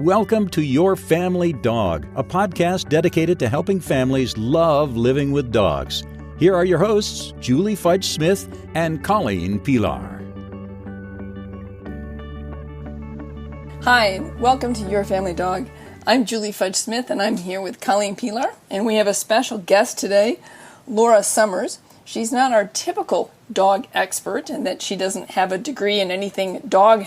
Welcome to Your Family Dog, a podcast dedicated to helping families love living with dogs. Here are your hosts, Julie Fudge Smith and Colleen Pelar. Hi, and welcome to Your Family Dog. I'm Julie Fudge Smith, and I'm here with Colleen Pelar, and we have a special guest today, Laura Sommers. She's not our typical dog expert in that she doesn't have a degree in anything dog,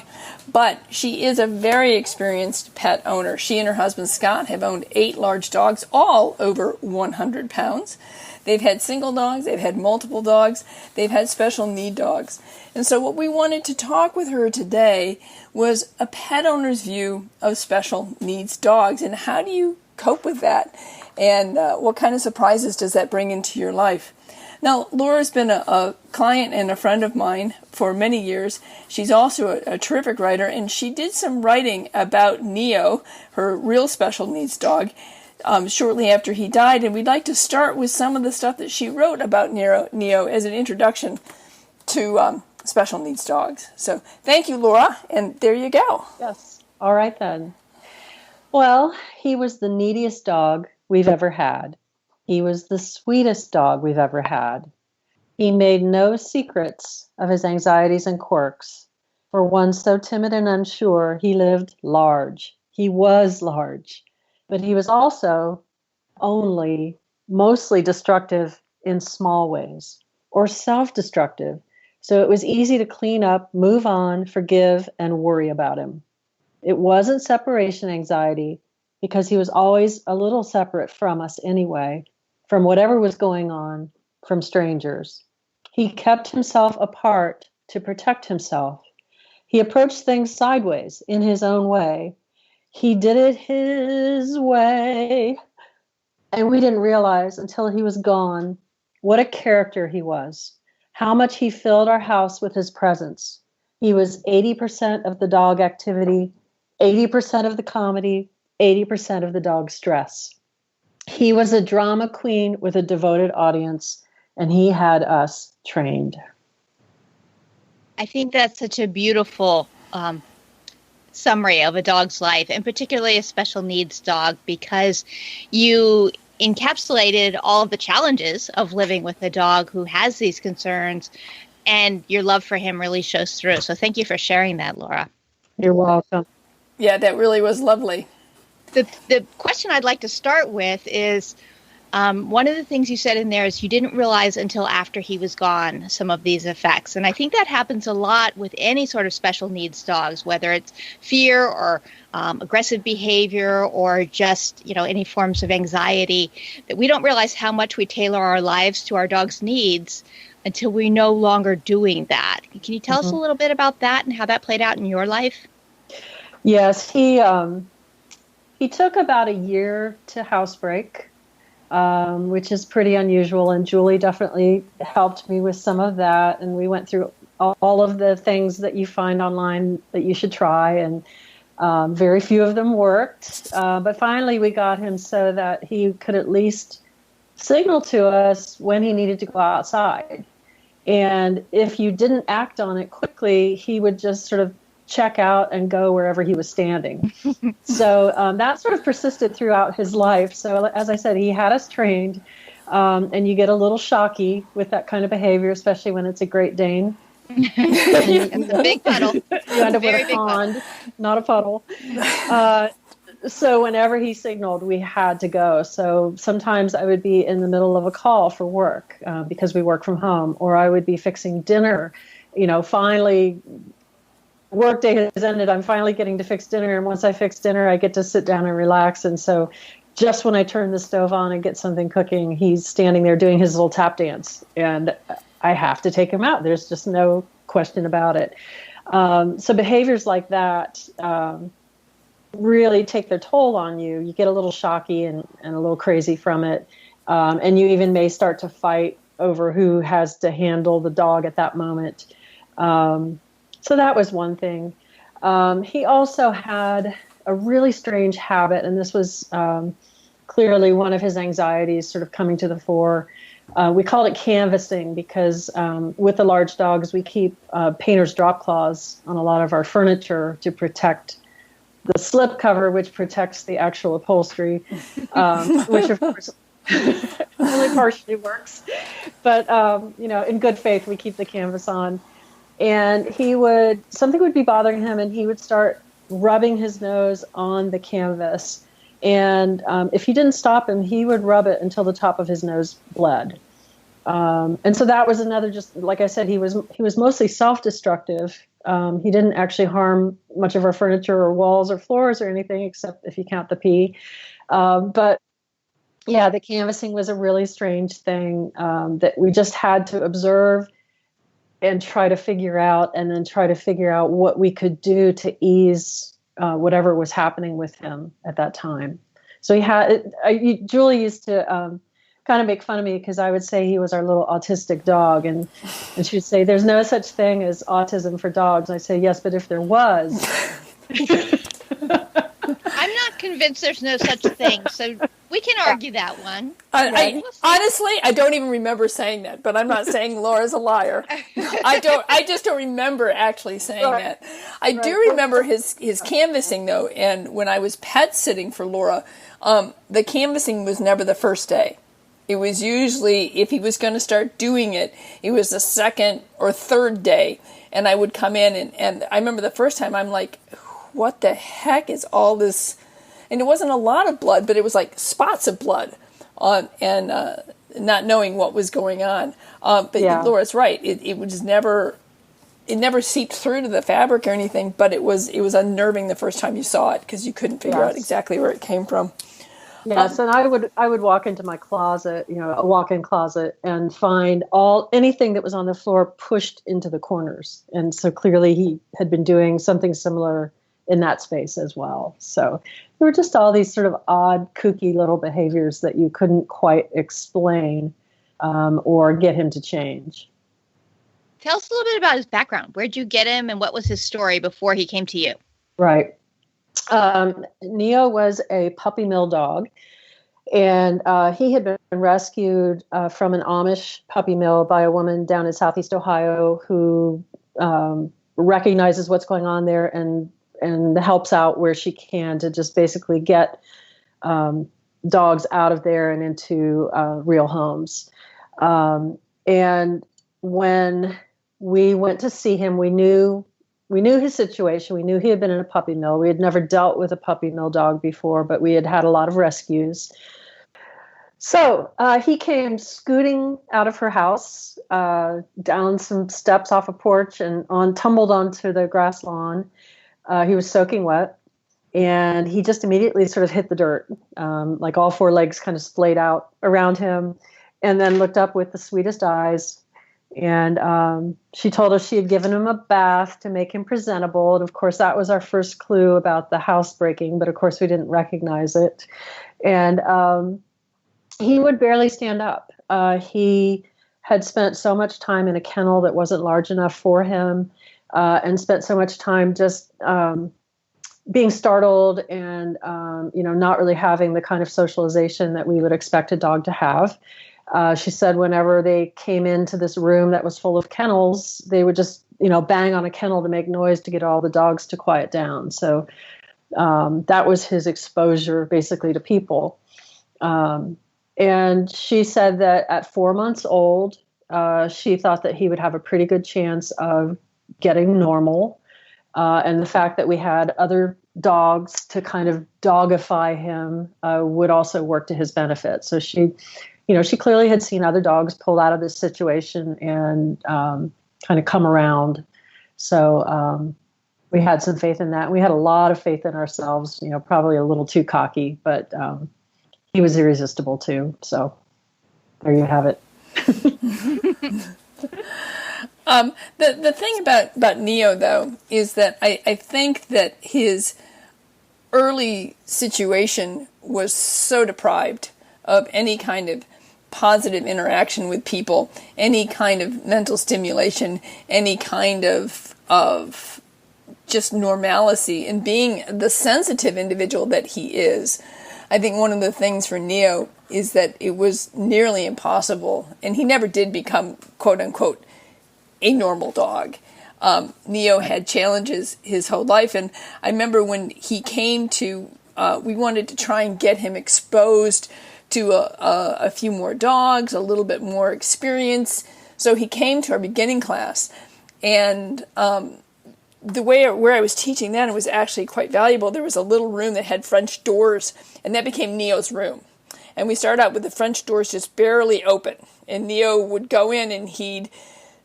but she is a very experienced pet owner. She and her husband Scott have owned 8 large dogs, all over 100 pounds. They've had single dogs, they've had multiple dogs, they've had special need dogs. And so what we wanted to talk with her today was a pet owner's view of special needs dogs, and how do you cope with that? And what kind of surprises does that bring into your life? Now, Laura's been a client and a friend of mine for many years. She's also a terrific writer, and she did some writing about Neo, her real special needs dog, shortly after he died. And we'd like to start with some of the stuff that she wrote about Neo as an introduction to special needs dogs. So thank you, Laura, and there you go. Yes. All right, then. Well, he was the neediest dog we've ever had. He was the sweetest dog we've ever had. He made no secrets of his anxieties and quirks. For one so timid and unsure, he lived large. He was large. But he was also mostly destructive in small ways, or self-destructive. So it was easy to clean up, move on, forgive, and worry about him. It wasn't separation anxiety, because he was always a little separate from us anyway, from whatever was going on, from strangers. He kept himself apart to protect himself. He approached things sideways in his own way. He did it his way. And we didn't realize until he was gone what a character he was, how much he filled our house with his presence. He was 80% of the dog activity, 80% of the comedy, 80% of the dog stress. He was a drama queen with a devoted audience, and he had us trained. I think that's such a beautiful summary of a dog's life, and particularly a special needs dog, because you encapsulated all of the challenges of living with a dog who has these concerns, and your love for him really shows through. So thank you for sharing that, Laura. You're welcome. Yeah, that really was lovely. The question I'd like to start with is, one of the things you said in there is you didn't realize until after he was gone some of these effects. And I think that happens a lot with any sort of special needs dogs, whether it's fear or aggressive behavior or just, any forms of anxiety, that we don't realize how much we tailor our lives to our dog's needs until we're no longer doing that. Can you tell us a little bit about that and how that played out in your life? Yes, he took about a year to housebreak, which is pretty unusual, and Julie definitely helped me with some of that, and we went through all of the things that you find online that you should try, and very few of them worked, but finally we got him so that he could at least signal to us when he needed to go outside, and if you didn't act on it quickly, he would just sort of check out and go wherever he was standing. So that sort of persisted throughout his life. So as I said, he had us trained, and you get a little shocky with that kind of behavior, especially when it's a Great Dane. It's a big puddle. You end up with a pond, not a puddle. So whenever he signaled, we had to go. So sometimes I would be in the middle of a call for work because we work from home, or I would be fixing dinner, finally workday has ended. I'm finally getting to fix dinner. And once I fix dinner, I get to sit down and relax. And so just when I turn the stove on and get something cooking, he's standing there doing his little tap dance. And I have to take him out. There's just no question about it. So behaviors like that really take their toll on you. You get a little shocky and a little crazy from it. And you even may start to fight over who has to handle the dog at that moment. So that was one thing. He also had a really strange habit, and this was clearly one of his anxieties sort of coming to the fore. We called it canvassing because with the large dogs, we keep painter's drop claws on a lot of our furniture to protect slip cover, which protects the actual upholstery, which of course only partially works. But, in good faith, we keep the canvas on. And something would be bothering him, and he would start rubbing his nose on the canvas. And if you didn't stop him, he would rub it until the top of his nose bled. And so that was another, just like I said, he was mostly self-destructive. He didn't actually harm much of our furniture or walls or floors or anything, except if you count the pee. But yeah, the canvassing was a really strange thing that we just had to observe and try to figure out, and then try to figure out what we could do to ease whatever was happening with him at that time. So Julie used to kind of make fun of me because I would say he was our little autistic dog, and she'd say, "There's no such thing as autism for dogs." And I say, "Yes, but if there was." I'm not convinced there's no such thing, so we can argue that one. Honestly, I don't even remember saying that, but I'm not saying Laura's a liar. I just don't remember actually saying that. I do remember his canvassing, though, and when I was pet sitting for Laura, the canvassing was never the first day. It was usually, if he was going to start doing it, it was the second or third day, and I would come in, and I remember the first time, I'm like, what the heck is all this? And it wasn't a lot of blood, but it was like spots of blood and not knowing what was going on. But yeah. Laura's right. It was never seeped through to the fabric or anything, but it was unnerving the first time you saw it because you couldn't figure out exactly where it came from. Yes, and I would walk into my closet, a walk-in closet, and find anything that was on the floor pushed into the corners. And so clearly he had been doing something similar in that space as well. So there were just all these sort of odd, kooky little behaviors that you couldn't quite explain or get him to change. Tell us a little bit about his background. Where'd you get him, and what was his story before he came to you? Right. Neo was a puppy mill dog, and he had been rescued from an Amish puppy mill by a woman down in Southeast Ohio who recognizes what's going on there and helps out where she can to just basically get dogs out of there and into real homes. And when we went to see him, we knew his situation. We knew he had been in a puppy mill. We had never dealt with a puppy mill dog before, but we had had a lot of rescues. So he came scooting out of her house, down some steps off a porch and tumbled onto the grass lawn. He was soaking wet, and he just immediately sort of hit the dirt, like all four legs kind of splayed out around him, and then looked up with the sweetest eyes. And she told us she had given him a bath to make him presentable. And of course, that was our first clue about the housebreaking, but of course, we didn't recognize it. And he would barely stand up. He had spent so much time in a kennel that wasn't large enough for him. And spent so much time just being startled and, not really having the kind of socialization that we would expect a dog to have. She said whenever they came into this room that was full of kennels, they would just, bang on a kennel to make noise to get all the dogs to quiet down. So that was his exposure basically to people. And she said that at 4 months old, she thought that he would have a pretty good chance of getting normal, and the fact that we had other dogs to kind of dogify him would also work to his benefit. So she clearly had seen other dogs pull out of this situation and kind of come around. So we had some faith in that. We had a lot of faith in ourselves, probably a little too cocky, but he was irresistible too. So there you have it. The thing about Neo, though, is that I think that his early situation was so deprived of any kind of positive interaction with people, any kind of mental stimulation, any kind of just normalcy, and being the sensitive individual that he is. I think one of the things for Neo is that it was nearly impossible, and he never did become, quote unquote, a normal dog. Neo had challenges his whole life. And I remember when he came to, we wanted to try and get him exposed to a few more dogs, a little bit more experience. So he came to our beginning class, and the way where I was teaching then, it was actually quite valuable. There was a little room that had French doors, and that became Neo's room. And we started out with the French doors just barely open, and Neo would go in and he'd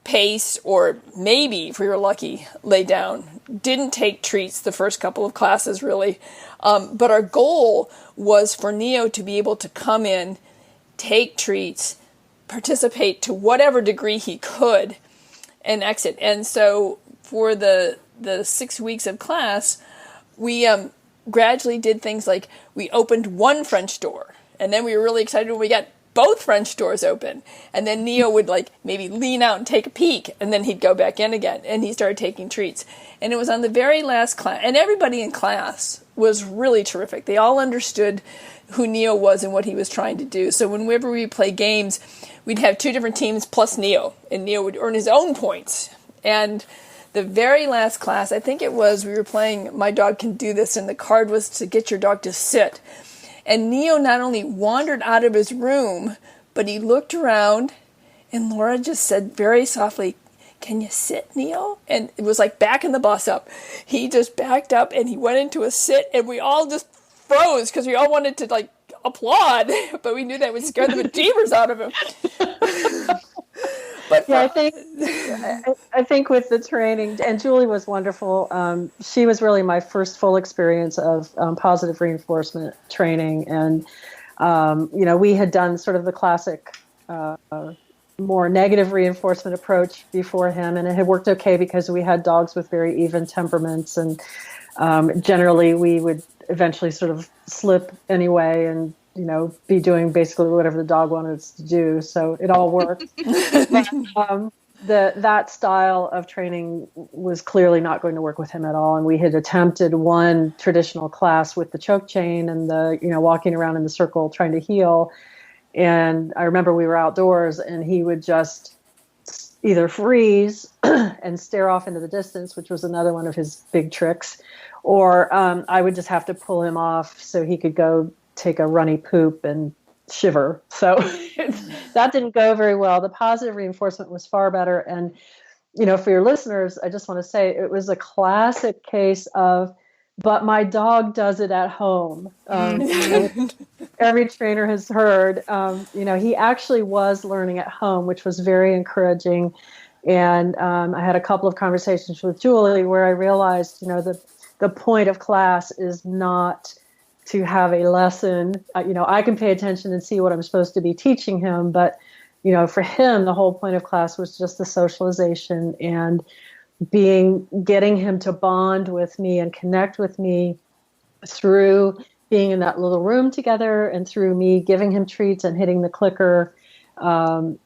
pace, or maybe, if we were lucky, lay down. Didn't take treats the first couple of classes, really. But our goal was for Neo to be able to come in, take treats, participate to whatever degree he could, and exit. And so for the 6 weeks of class, we gradually did things like we opened one French door, and then we were really excited when we got both French doors open, and then Neo would maybe lean out and take a peek, and then he'd go back in again, and he started taking treats. And it was on the very last class, and everybody in class was really terrific. They all understood who Neo was and what he was trying to do. So whenever we play games, we'd have 2 different teams plus Neo, and Neo would earn his own points. And the very last class, I think it was, we were playing My Dog Can Do This, and the card was to get your dog to sit. And Neo not only wandered out of his room, but he looked around, and Laura just said very softly, "Can you sit, Neo?" And it was like backing the bus up. He just backed up, and he went into a sit, and we all just froze because we all wanted to applaud, but we knew that would scare the bejeebers out of him. But yeah, I think with the training, and Julie was wonderful. She was really my first full experience of positive reinforcement training, and we had done sort of the classic, more negative reinforcement approach before him, and it had worked okay because we had dogs with very even temperaments, and generally we would eventually sort of slip anyway, and be doing basically whatever the dog wanted us to do. So it all worked. But, that style of training was clearly not going to work with him at all. And we had attempted one traditional class with the choke chain and the, walking around in the circle trying to heel. And I remember we were outdoors, and he would just either freeze and stare off into the distance, which was another one of his big tricks, or I would just have to pull him off so he could go take a runny poop and shiver. So that didn't go very well. The positive reinforcement was far better. And, for your listeners, I just want to say it was a classic case of, but my dog does it at home. Every trainer has heard, he actually was learning at home, which was very encouraging. And I had a couple of conversations with Julie where I realized, the point of class is not to have a lesson. I can pay attention and see what I'm supposed to be teaching him, but for him, the whole point of class was just the socialization and getting him to bond with me and connect with me through being in that little room together, and through me giving him treats and hitting the clicker. Much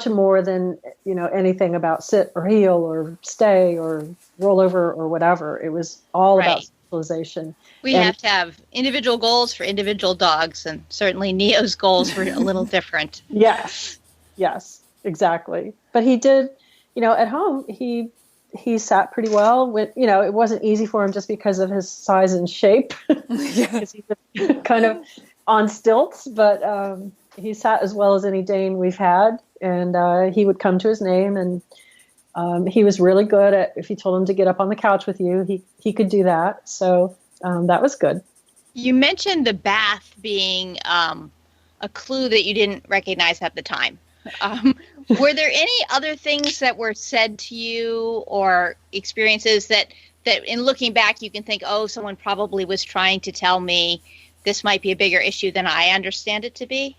more than anything about sit or heel or stay or roll over or whatever. It was all about socialization. We have to have individual goals for individual dogs, and certainly Neo's goals were a little different. Yes, exactly. But he did, at home, he sat pretty well. It wasn't easy for him just because of his size and shape, because he's kind of on stilts, but he sat as well as any Dane we've had, and he would come to his name, and he was really good at, if you told him to get up on the couch with you, he could do that. So that was good. You mentioned the bath being a clue that you didn't recognize at the time. Were there any other things that were said to you or experiences that in looking back you can think, oh, someone probably was trying to tell me this might be a bigger issue than I understand it to be?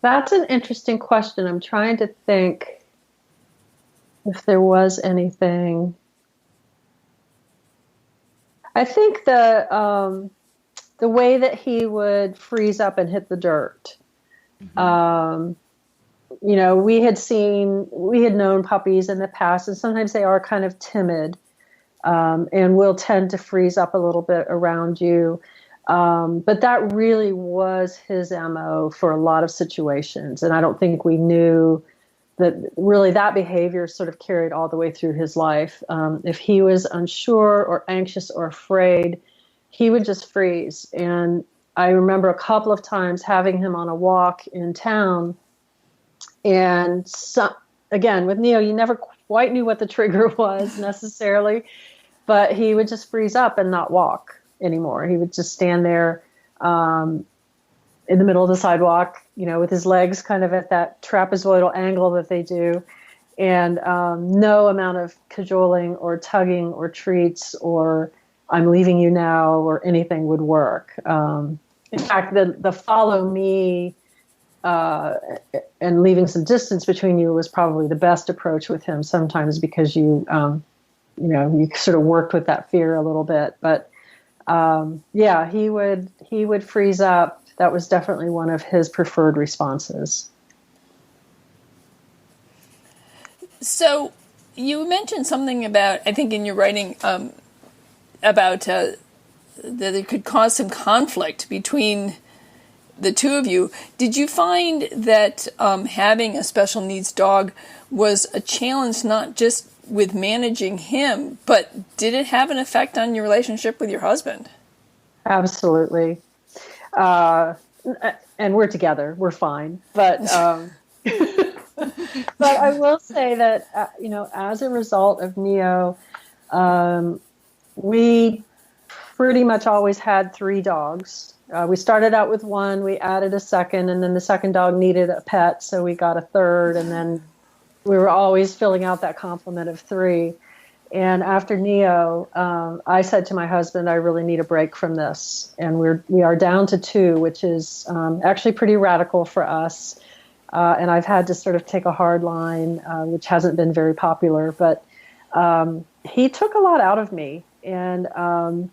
That's an interesting question. I'm trying to think if there was anything. I think the way that he would freeze up and hit the dirt. Mm-hmm. We had known puppies in the past, and sometimes they are kind of timid, and will tend to freeze up a little bit around you. But that really was his MO for a lot of situations. And I don't think we knew that behavior sort of carried all the way through his life. If he was unsure or anxious or afraid, he would just freeze. And I remember a couple of times having him on a walk in town. And again, with Neo, you never quite knew what the trigger was necessarily, but he would just freeze up and not walk anymore. He would just stand there in the middle of the sidewalk, with his legs kind of at that trapezoidal angle that they do. And no amount of cajoling or tugging or treats or I'm leaving you now or anything would work. In fact, the follow me and leaving some distance between you was probably the best approach with him sometimes, because you sort of worked with that fear a little bit. But he would freeze up. That was definitely one of his preferred responses. So you mentioned something about, I think in your writing, about that it could cause some conflict between the two of you. Did you find that having a special needs dog was a challenge, not just with managing him, but did it have an effect on your relationship with your husband? Absolutely. And we're together. We're fine. But but I will say that, as a result of Neo, we pretty much always had 3 dogs. We started out with 1, we added a second, and then the second dog needed a pet, so we got a third, and then we were always filling out that complement of 3. And after Neo, I said to my husband, I really need a break from this. And we are down to 2, which is actually pretty radical for us. And I've had to sort of take a hard line, which hasn't been very popular. But he took a lot out of me. And I'm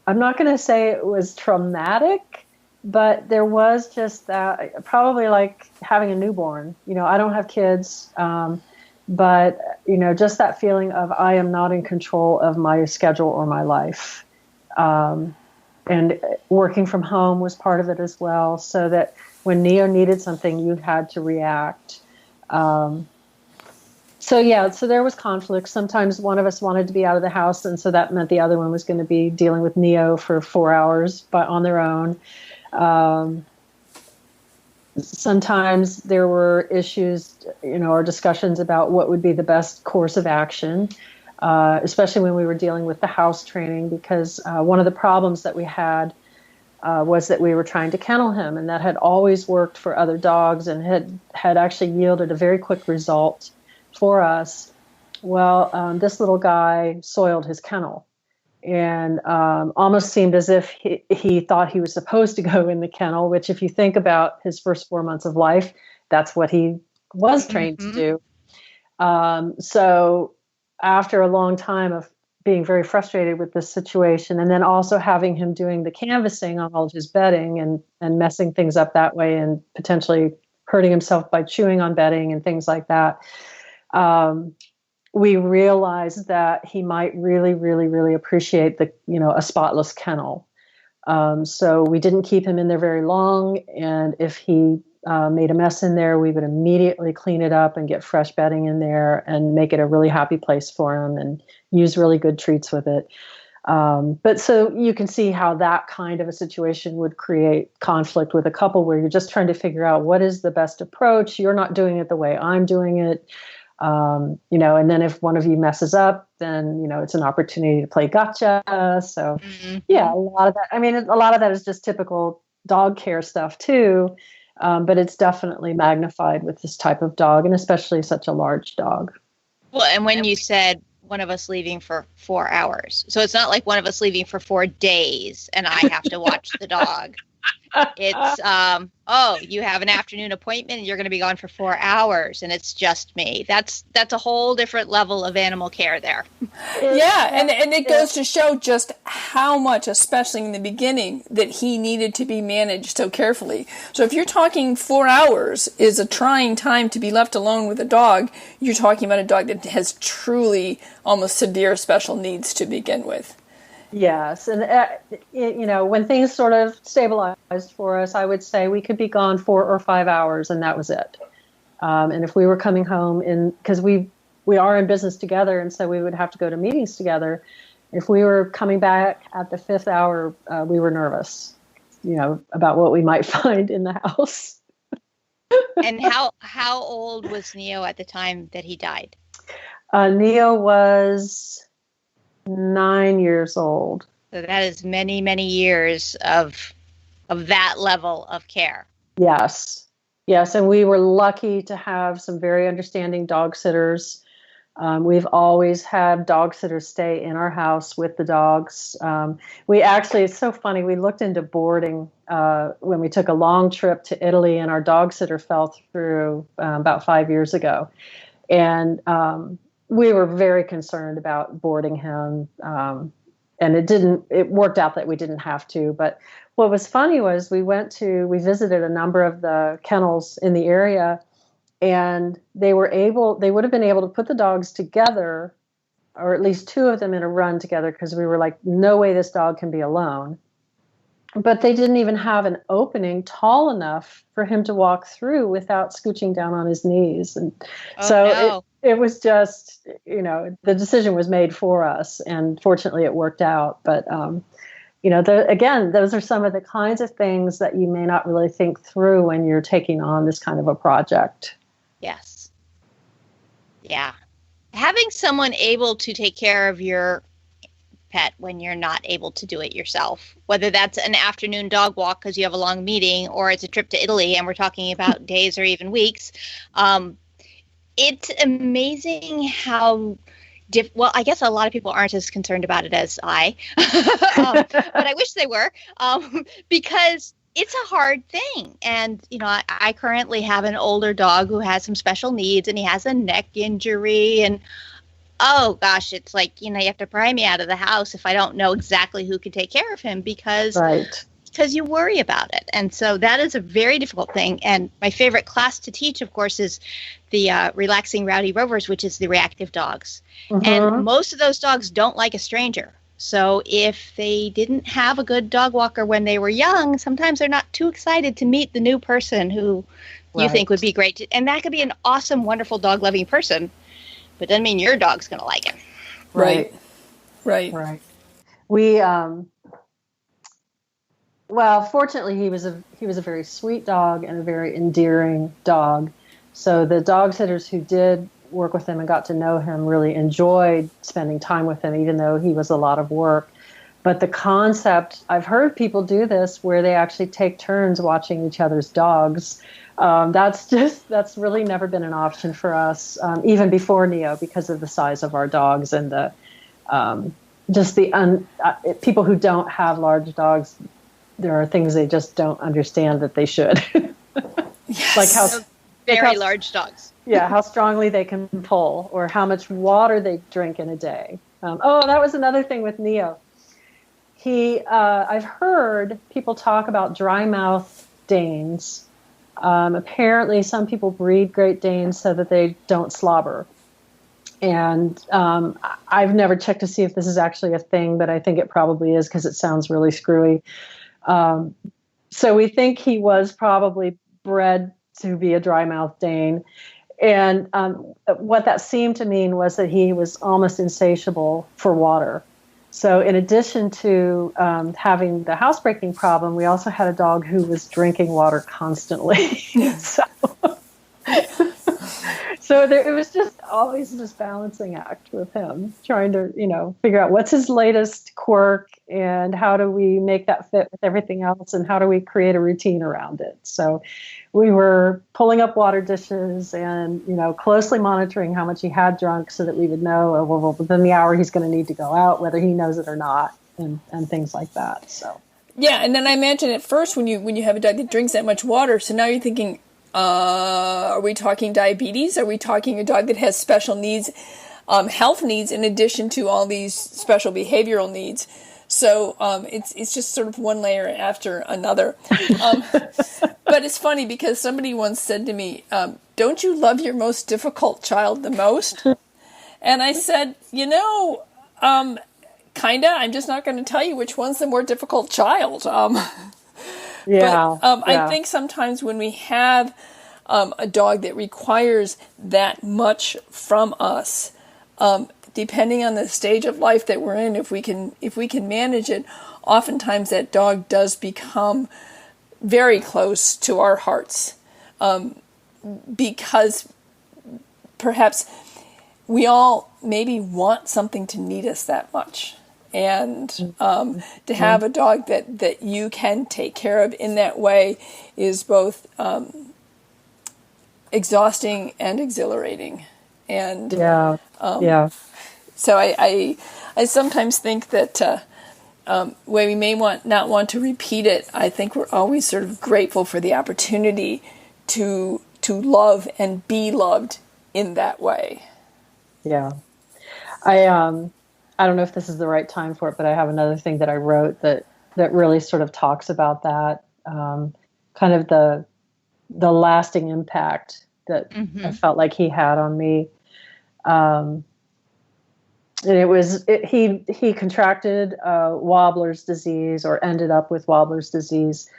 not going to say it was traumatic, but there was just that, probably like having a newborn. I don't have kids. But, just that feeling of I am not in control of my schedule or my life. And working from home was part of it as well, so that when Neo needed something, you had to react. So there was conflict. Sometimes one of us wanted to be out of the house, and so that meant the other one was going to be dealing with Neo for 4 hours on their own. Sometimes there were issues, or discussions about what would be the best course of action, especially when we were dealing with the house training, because one of the problems that we had was that we were trying to kennel him, and that had always worked for other dogs and had actually yielded a very quick result for us. Well, this little guy soiled his kennel. And almost seemed as if he thought he was supposed to go in the kennel, which if you think about his first 4 months of life, that's what he was trained to do. So after a long time of being very frustrated with this situation, and then also having him doing the canvassing on all of his bedding and messing things up that way and potentially hurting himself by chewing on bedding and things like that, we realized that he might really, really, really appreciate a spotless kennel. So we didn't keep him in there very long. And if he made a mess in there, we would immediately clean it up and get fresh bedding in there and make it a really happy place for him and use really good treats with it. But so you can see how that kind of a situation would create conflict with a couple where you're just trying to figure out what is the best approach. You're not doing it the way I'm doing it. And then if one of you messes up, then, it's an opportunity to play gotcha. So a lot of that is just typical dog care stuff too. But it's definitely magnified with this type of dog, and especially such a large dog. Well, and when you said one of us leaving for 4 hours, so it's not like one of us leaving for 4 days and I have to watch the dog. It's, you have an afternoon appointment and you're going to be gone for 4 hours and it's just me. That's a whole different level of animal care there. Yeah, and it goes to show just how much, especially in the beginning, that he needed to be managed so carefully. So if you're talking 4 hours is a trying time to be left alone with a dog, you're talking about a dog that has truly almost severe special needs to begin with. Yes. And, when things sort of stabilized for us, I would say we could be gone 4 or 5 hours and that was it. And if we were coming home because we are in business together, and so we would have to go to meetings together. If we were coming back at the 5th hour, we were nervous, about what we might find in the house. And how old was Neo at the time that he died? Neo was 9 years old. So that is many, many years of that level of care. Yes. And we were lucky to have some very understanding dog sitters. We've always had dog sitters stay in our house with the dogs. It's so funny. We looked into boarding when we took a long trip to Italy, and our dog sitter fell through about 5 years ago. And we were very concerned about boarding him. And it worked out that we didn't have to. But what was funny was we visited a number of the kennels in the area, and they would have been able to put the dogs together, or at least 2 of them in a run together, because we were like, no way this dog can be alone. But they didn't even have an opening tall enough for him to walk through without scooching down on his knees. And it was just, the decision was made for us, and fortunately it worked out. But, those are some of the kinds of things that you may not really think through when you're taking on this kind of a project. Yes. Yeah. Having someone able to take care of your pet when you're not able to do it yourself, whether that's an afternoon dog walk because you have a long meeting, or it's a trip to Italy and we're talking about days or even weeks. It's amazing how I guess a lot of people aren't as concerned about it as I, but I wish they were, because it's a hard thing. And, I currently have an older dog who has some special needs, and he has a neck injury, and oh gosh, it's like, you have to pry me out of the house if I don't know exactly who can take care of him, because you worry about it. And so that is a very difficult thing. And my favorite class to teach, of course, is the Relaxing Rowdy Rovers, which is the reactive dogs. Mm-hmm. And most of those dogs don't like a stranger. So if they didn't have a good dog walker when they were young, sometimes they're not too excited to meet the new person who you think would be great. And that could be an awesome, wonderful, dog-loving person, but doesn't mean your dog's going to like him. Right. We, well, fortunately, he was a very sweet dog and a very endearing dog. So the dog sitters who did work with him and got to know him really enjoyed spending time with him, even though he was a lot of work. But the concept, I've heard people do this where they actually take turns watching each other's dogs. That's really never been an option for us, even before Neo, because of the size of our dogs and the people who don't have large dogs. There are things they just don't understand that they should. Yes. Like how large dogs. Yeah, how strongly they can pull, or how much water they drink in a day. That was another thing with Neo. I've heard people talk about dry mouth Danes. Apparently, some people breed Great Danes so that they don't slobber. And I've never checked to see if this is actually a thing, but I think it probably is because it sounds really screwy. So we think he was probably bred to be a dry mouth Dane. And what that seemed to mean was that he was almost insatiable for water. So in addition to having the housebreaking problem, we also had a dog who was drinking water constantly. It was just always this balancing act with him, trying to, figure out what's his latest quirk and how do we make that fit with everything else and how do we create a routine around it. So we were pulling up water dishes and, closely monitoring how much he had drunk so that we would know, within the hour he's going to need to go out, whether he knows it or not, and things like that. So yeah, and then I imagine at first when you have a dog that drinks that much water, so now you're thinking, are we talking diabetes? Are we talking a dog that has special needs, health needs, in addition to all these special behavioral needs? So it's just sort of one layer after another. But it's funny because somebody once said to me, don't you love your most difficult child the most? And I said, kinda. I'm just not going to tell you which one's the more difficult child. Yeah. I think sometimes when we have a dog that requires that much from us, depending on the stage of life that we're in, if we can manage it, oftentimes that dog does become very close to our hearts, because perhaps we all maybe want something to need us that much. And to have a dog that you can take care of in that way is both exhausting and exhilarating. And so I sometimes think that where we may not want to repeat it, I think we're always sort of grateful for the opportunity to love and be loved in that way. Yeah. I don't know if this is the right time for it, but I have another thing that I wrote that really sort of talks about that, kind of the lasting impact that I felt like he had on me. And he contracted Wobbler's disease, or ended up with Wobbler's disease,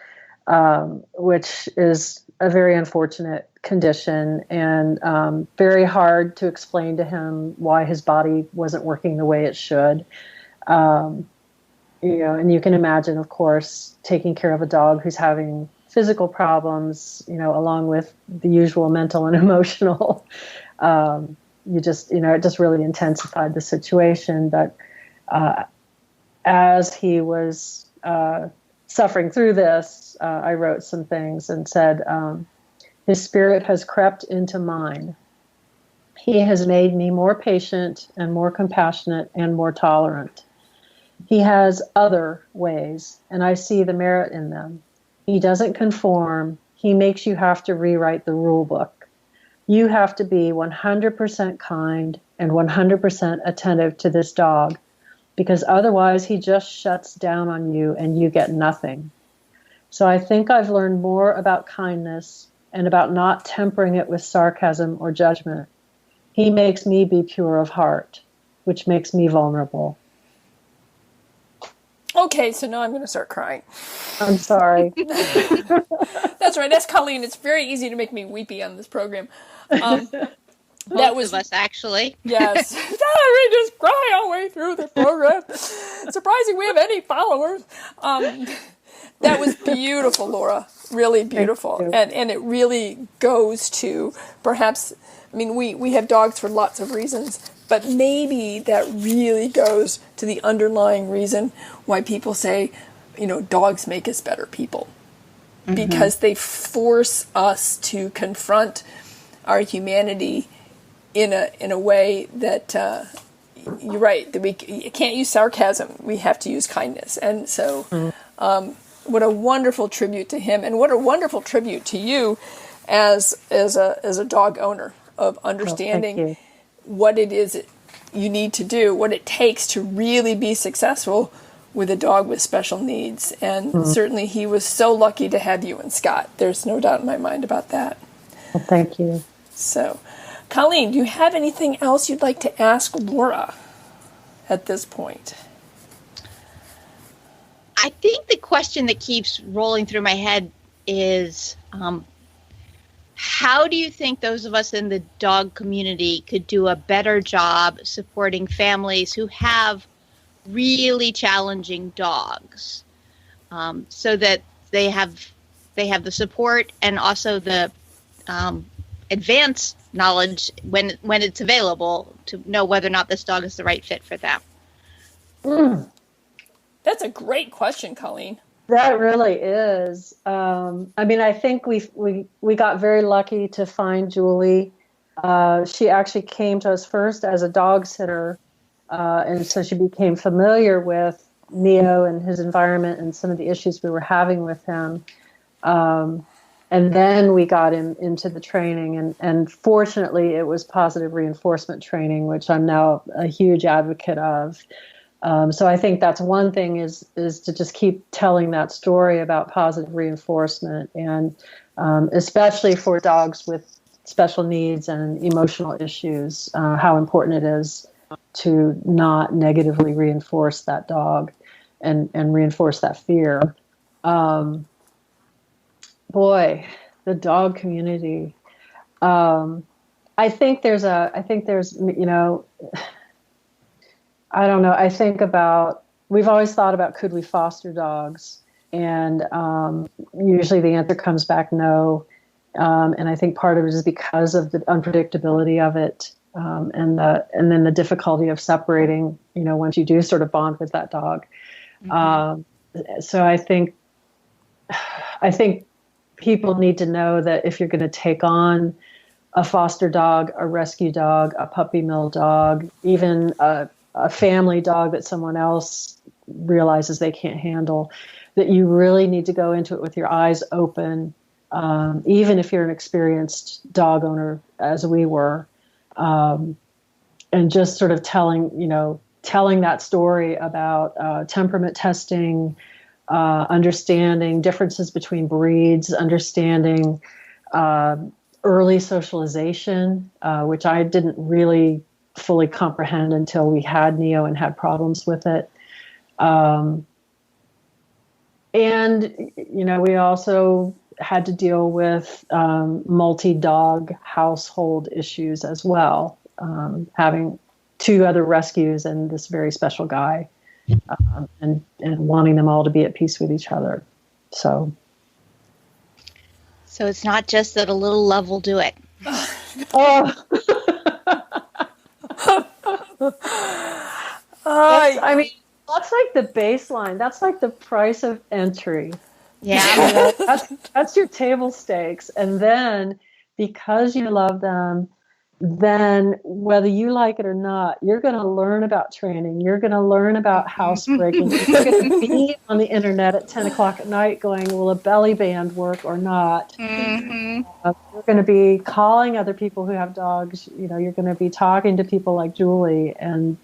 which is a very unfortunate condition, and very hard to explain to him why his body wasn't working the way it should. And you can imagine, of course, taking care of a dog who's having physical problems, along with the usual mental and emotional. It just really intensified the situation. But as he was suffering through this, I wrote some things and said, his spirit has crept into mine. He has made me more patient and more compassionate and more tolerant. He has other ways, and I see the merit in them. He doesn't conform. He makes you have to rewrite the rule book. You have to be 100% kind and 100% attentive to this dog, because otherwise he just shuts down on you and you get nothing. So I think I've learned more about kindness and about not tempering it with sarcasm or judgment. He makes me be pure of heart, which makes me vulnerable. Okay, so now I'm going to start crying. I'm sorry. That's right. That's Colleen. It's very easy to make me weepy on this program. Both of us, actually. Yes. We just cry all the way through the program. Surprising we have any followers. That was beautiful, Laura. Really beautiful. And it really goes to perhaps, we have dogs for lots of reasons, but maybe that really goes to the underlying reason why people say, dogs make us better people. Mm-hmm. Because they force us to confront our humanity in a way that, you're right, that we can't use sarcasm. We have to use kindness. And so what a wonderful tribute to him, and what a wonderful tribute to you as a dog owner, of understanding what it is you need to do, what it takes to really be successful with a dog with special needs. And certainly he was so lucky to have you and Scott. There's no doubt in my mind about that. Well, thank you. So, Colleen, do you have anything else you'd like to ask Laura at this point? I think the question that keeps rolling through my head is, how do you think those of us in the dog community could do a better job supporting families who have really challenging dogs, so that they have the support and also the advanced knowledge when it's available to know whether or not this dog is the right fit for them? That's a great question, Colleen. That really is. I think we got very lucky to find Julie. She actually came to us first as a dog sitter, and so she became familiar with Neo and his environment and some of the issues we were having with him. And then we got him into the training, and fortunately it was positive reinforcement training, which I'm now a huge advocate of. So I think that's one thing is to just keep telling that story about positive reinforcement, and especially for dogs with special needs and emotional issues, how important it is to not negatively reinforce that dog and reinforce that fear. Boy, the dog community. I think there's, you know, I don't know. We've always thought about, could we foster dogs? And usually the answer comes back no. And I think part of it is because of the unpredictability of it, and then the difficulty of separating, you know, once you do sort of bond with that dog. So I think people need to know that if you're going to take on a foster dog, a rescue dog, a puppy mill dog, even a family dog that someone else realizes they can't handle, that you really need to go into it with your eyes open, even if you're an experienced dog owner, as we were, and just sort of telling that story about temperament testing, understanding differences between breeds, understanding early socialization, which I didn't really fully comprehend until we had Neo and had problems with it. And, you know, we also had to deal with multi-dog household issues as well, having 2 other rescues and this very special guy, and wanting them all to be at peace with each other. So it's not just that a little love will do it. I mean, that's like the baseline. That's like the price of entry. Yeah. That's your table stakes. And then because you love them, then whether you like it or not, you're going to learn about training. You're going to learn about housebreaking. You're going to be on the internet at 10 o'clock at night going, will a belly band work or not? You're going to be calling other people who have dogs. You know, you're going to be talking to people like Julie and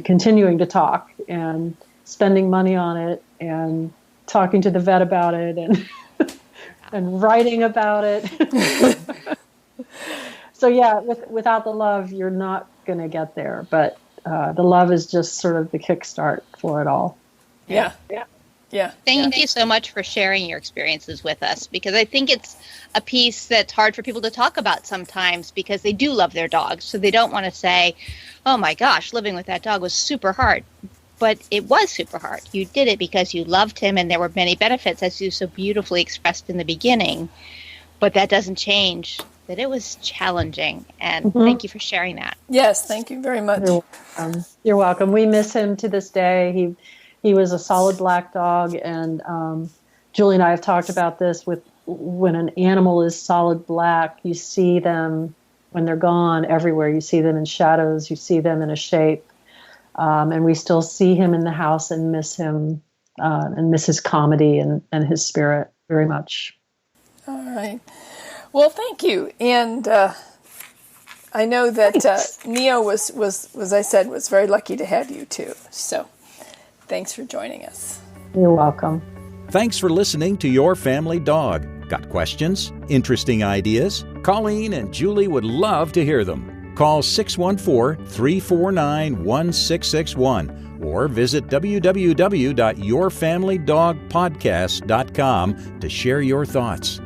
continuing to talk and spending money on it and talking to the vet about it and writing about it. So yeah, without the love, you're not going to get there. But the love is just sort of the kickstart for it all. Yeah. Thank you so much for sharing your experiences with us, because I think it's a piece that's hard for people to talk about sometimes because they do love their dogs. So they don't want to say, oh my gosh, living with that dog was super hard. But it was super hard. You did it because you loved him, and there were many benefits, as you so beautifully expressed in the beginning. But that doesn't change that it was challenging. And thank you for sharing that. Yes, thank you very much. You're welcome. We miss him to this day. He was a solid black dog, and Julie and I have talked about this. With when an animal is solid black, you see them when they're gone everywhere. You see them in shadows. You see them in a shape. And we still see him in the house and miss him and miss his comedy and his spirit very much. All right. Well, thank you. And I know that Neo was, as I said, was very lucky to have you too. So thanks for joining us. You're welcome. Thanks for listening to Your Family Dog. Got questions? Interesting ideas? Colleen and Julie would love to hear them. Call 614-349-1661 or visit www.yourfamilydogpodcast.com to share your thoughts.